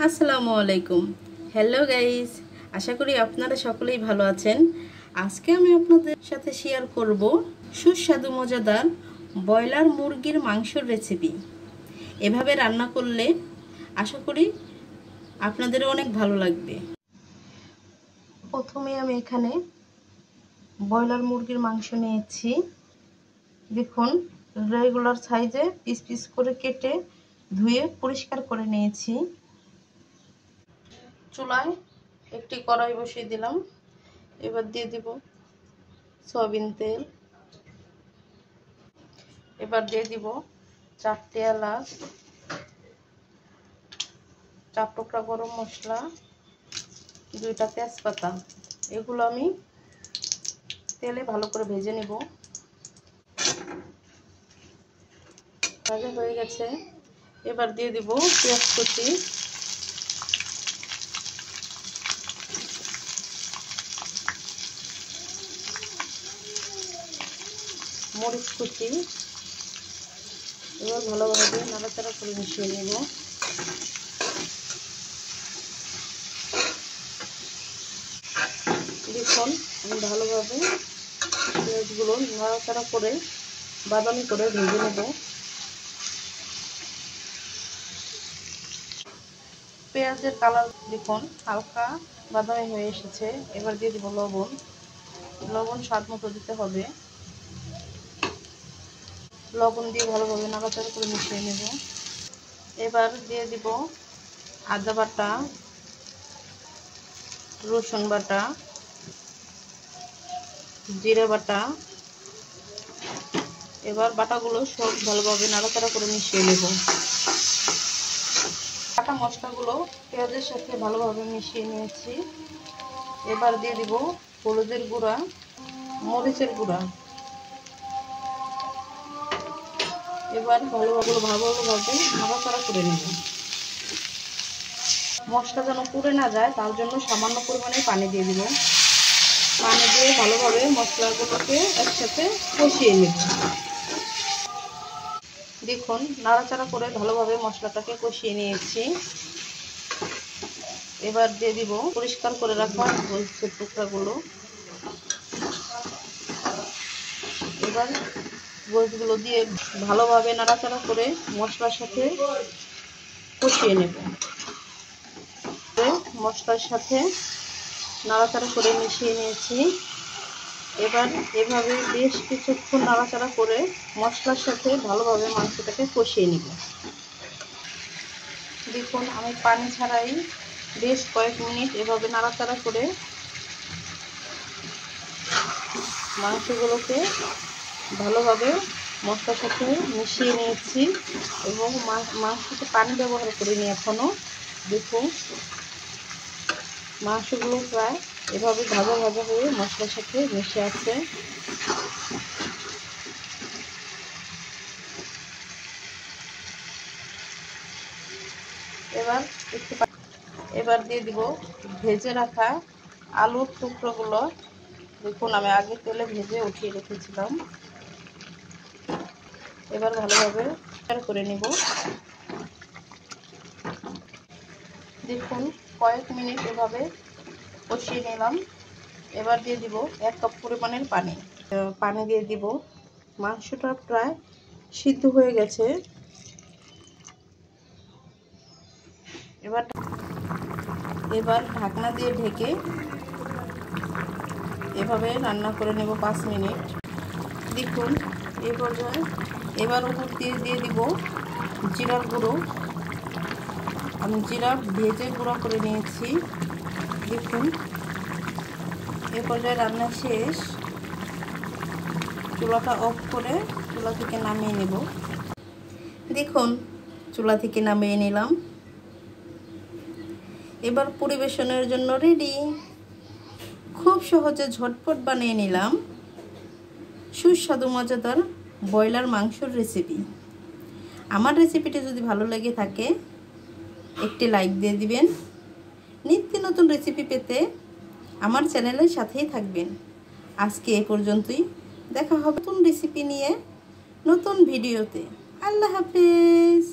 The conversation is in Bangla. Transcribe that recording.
আসসালামু আলাইকুম। হ্যালো গাইস, আশা করি আপনারা সকলেই ভালো আছেন। আজকে আমি আপনাদের সাথে শেয়ার করব সুস্বাদু মজাদার ব্রয়লার মুরগির মাংসের রেসিপি। এভাবে রান্না করলে আশা করি আপনাদেরও অনেক ভালো লাগবে। প্রথমে আমি এখানে ব্রয়লার মুরগির মাংস নিয়েছি। দেখুন, রেগুলার সাইজে পিস পিস করে কেটে ধুয়ে পরিষ্কার করে নিয়েছি। চুলায় একটি কড়াই বসিয়ে দিলাম। এবার দিয়ে দিব সয়াবিন তেল। এবার দিয়ে দিব 4টে এলাচ, 4 টুকরা গরম মশলা, 2টা তেজপাতা। এগুলো আমি তেলে ভালো করে ভেজে নেব। ভাজা হয়ে গেছে। এবার দিয়ে দিব পেঁয়াজ কুচি, মরিচ কুচি। এবার ভালোভাবে নাড়াচাড়া করে মিশিয়ে নেব। দেখুন, আমি ভালোভাবে পেঁয়াজগুলো নাড়াচাড়া করে বাদামি করে ভেজে নেব। পেঁয়াজের কালার দেখুন হালকা বাদামি হয়ে এসেছে। এবার দিয়ে দিব লবণ। লবণ স্বাদ মতো দিতে হবে। লবণ দিয়ে ভালোভাবে নাড়াচাড়া করে মিশিয়ে নেব। এবার দিয়ে দিব আদা বাটা, রসুন বাটা, জিরা বাটা। এবার বাটাগুলো সব ভালোভাবে নাড়াচাড়া করে মিশিয়ে নেব। বাটা মশলাগুলো পেঁয়াজের সাথে ভালোভাবে মিশিয়ে নিয়েছি। এবার দিয়ে দিব হলুদের গুঁড়া, মরিচের গুঁড়া। এবার ভালোভাবে নাড়াচাড়া করে নেব। মশলা যেন পুড়ে না যায় তার জন্য সামান্য পরিমাণে পানি দিয়ে দিব। পানি দিয়ে ভালোভাবে মশলাগুলোকে একসাথে কষিয়ে নেব। দেখুন, নাড়াচাড়া করে ভালোভাবে মশলাটাকে কষিয়ে নিয়েছি। এবার দিয়ে দিব পরিষ্কার করে রাখা গোস্তের টুকরাগুলো। এবার গোশগুলো দিয়ে ভালোভাবে নাড়াচাড়া করে মশলার সাথে কষিয়ে নেব। মশলার সাথে নাড়াচাড়া করে মিশিয়ে নিয়েছি। এবার এভাবে বেশ কিছুক্ষণ নাড়াচাড়া করে মশলার সাথে ভালোভাবে মাংসটাকে কষিয়ে নেব। দেখুন, আমি পানি ছাড়াই বেশ কয়েক মিনিট এভাবে নাড়াচাড়া করে মাংসগুলোকে ভালোভাবে মশলার সাথে মিশিয়ে নিয়েছি এবং মাংসতে পানি ব্যবহার করিনি এখনও। দেখুন, মাংসগুলো প্রায় এভাবে ভাজা ভাজা হয়ে মশলার সাথে মিশে আছে। এবার দিয়ে দিব ভেজে রাখা আলুর টুকরোগুলো। দেখুন, আমি আগে তেলে ভেজে উঠিয়ে রেখেছিলাম। এবার ভালোভাবে করে নিব। দেখুন, কয়েক মিনিট এভাবে কষিয়ে নিলাম। এবার দিয়ে দিব 1 কাপ পরিমাণের পানি দিয়ে দিব। মাংসটা প্রায় সিদ্ধ হয়ে গেছে। এবার ঢাকনা দিয়ে ঢেকে এভাবে রান্না করে নেব 5 মিনিট। দেখুন, এই পর্যায়ে এবার উপর দিয়ে দিব জিরার গুঁড়ো। আমি জিরা ভেজে গুঁড়ো করে নিয়েছি। দেখুন, এ পর্যায়ে রান্না শেষ। চুলাটা অফ করে চুলা থেকে নামিয়ে নেব। দেখুন, চুলা থেকে নামিয়ে নিলাম। এবার পরিবেশনের জন্য রেডি। খুব সহজে ঝটপট বানিয়ে নিলাম সুস্বাদু মজাদার ব্রয়লার মাংসের রেসিপি। আমার রেসিপিটি যদি ভালো লেগে থাকে একটি লাইক দিয়ে দিবেন। নিত্য নতুন রেসিপি পেতে আমার চ্যানেলের সাথেই থাকবেন। আজকে এ পর্যন্তই। দেখা হবে নতুন রেসিপি নিয়ে নতুন ভিডিওতে। আল্লাহ হাফেজ।